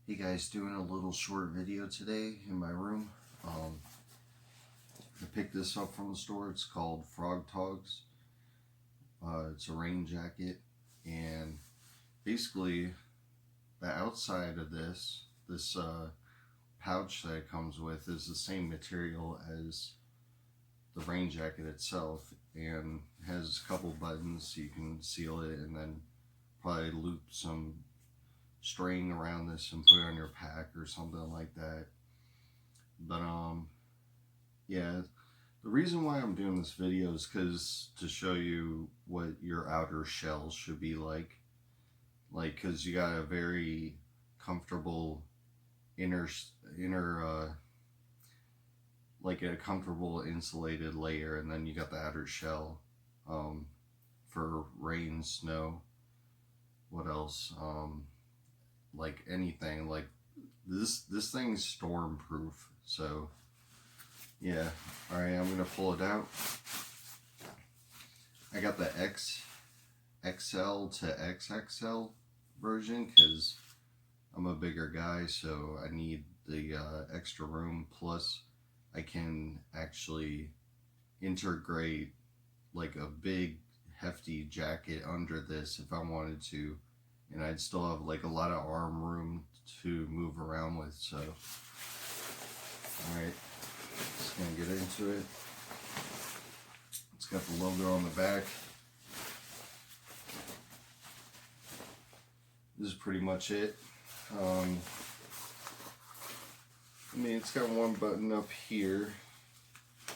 Hey guys, doing a little short video today in my room. I picked this up from the store. It's called Frog Toggs. It's a rain jacket, and basically the outside of this pouch that it comes with is the same material as the rain jacket itself, and has a couple buttons so you can seal it, and then probably loop some string around this and put it on your pack or something like that. But yeah, the reason why I'm doing this video is because to show you what your outer shell should be like because you got a very comfortable inner like a comfortable insulated layer, and then you got the outer shell for rain, snow, what else, like anything. Like this thing's storm proof. So yeah, all right, I'm gonna pull it out. I got the XL to XXL version because I'm a bigger guy, so I need the extra room. Plus I can actually integrate like a big hefty jacket under this if I wanted to, and I'd still have like a lot of arm room to move around with. So alright, just gonna get into it. It's got the logo on the back. This is pretty much it. I mean, it's got one button up here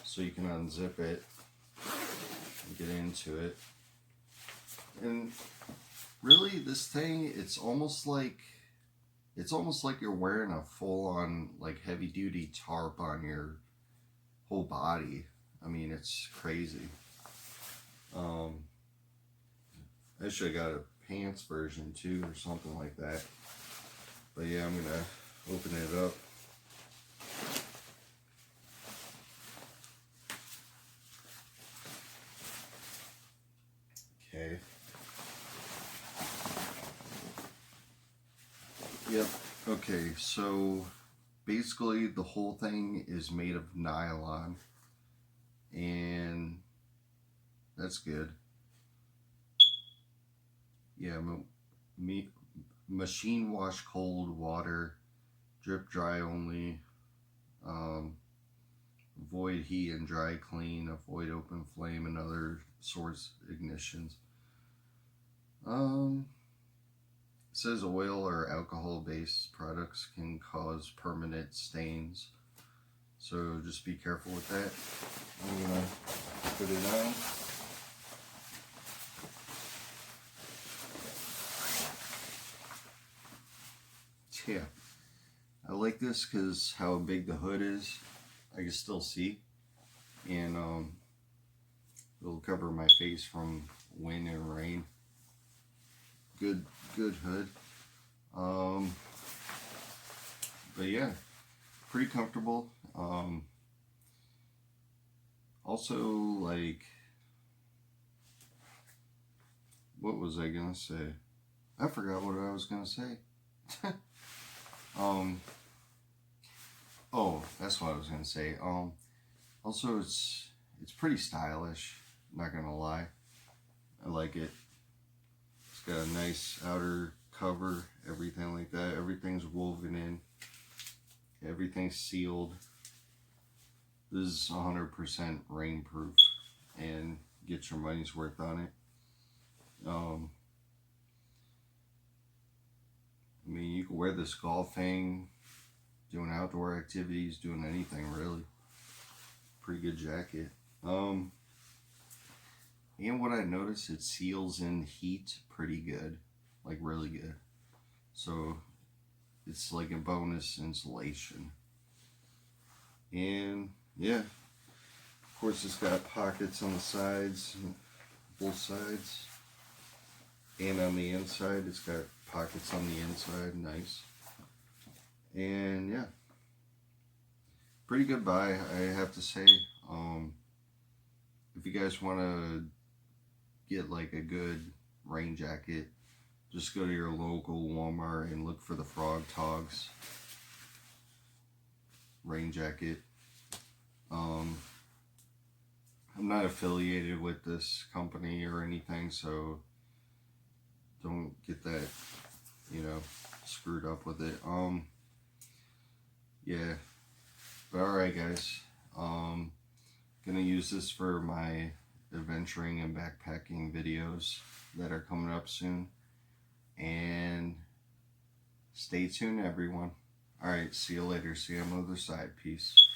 so you can unzip it and get into it. And really, this thing, it's almost like you're wearing a full-on like heavy-duty tarp on your whole body. I mean, it's crazy. I should have got a pants version too or something like that. But yeah, I'm gonna open it up. Okay. Yep. Okay, so basically the whole thing is made of nylon, and that's good. Yeah, machine wash cold water, drip dry only, avoid heat and dry clean, avoid open flame and other source ignitions. It says oil or alcohol based products can cause permanent stains, so just be careful with that. I'm gonna put it on. Yeah, I like this because how big the hood is, I can still see, and it'll cover my face from wind and rain. Good hood. But yeah, pretty comfortable. Also, like, what was I gonna say? I forgot what I was gonna say. Oh, that's what I was gonna say. Also, it's pretty stylish. Not gonna lie, I like it. It's got a nice outer cover, everything like that. Everything's woven in. Everything's sealed. This is 100% rainproof, and get your money's worth on it. I mean, you can wear this golfing, doing outdoor activities, doing anything really. Pretty good jacket. And what I noticed, it seals in heat pretty good, like really good. So it's like a bonus insulation. And yeah, of course it's got pockets on the sides, both sides, and on the inside it's got pockets on the inside. Nice. And yeah, pretty good buy, I have to say. If you guys want to get like a good rain jacket, just go to your local Walmart and look for the Frogg Toggs rain jacket. I'm not affiliated with this company or anything, so don't get that, you know, screwed up with it. Yeah, but alright guys, gonna use this for my adventuring and backpacking videos that are coming up soon, and stay tuned everyone. Alright, see you later. See you on the other side. Peace.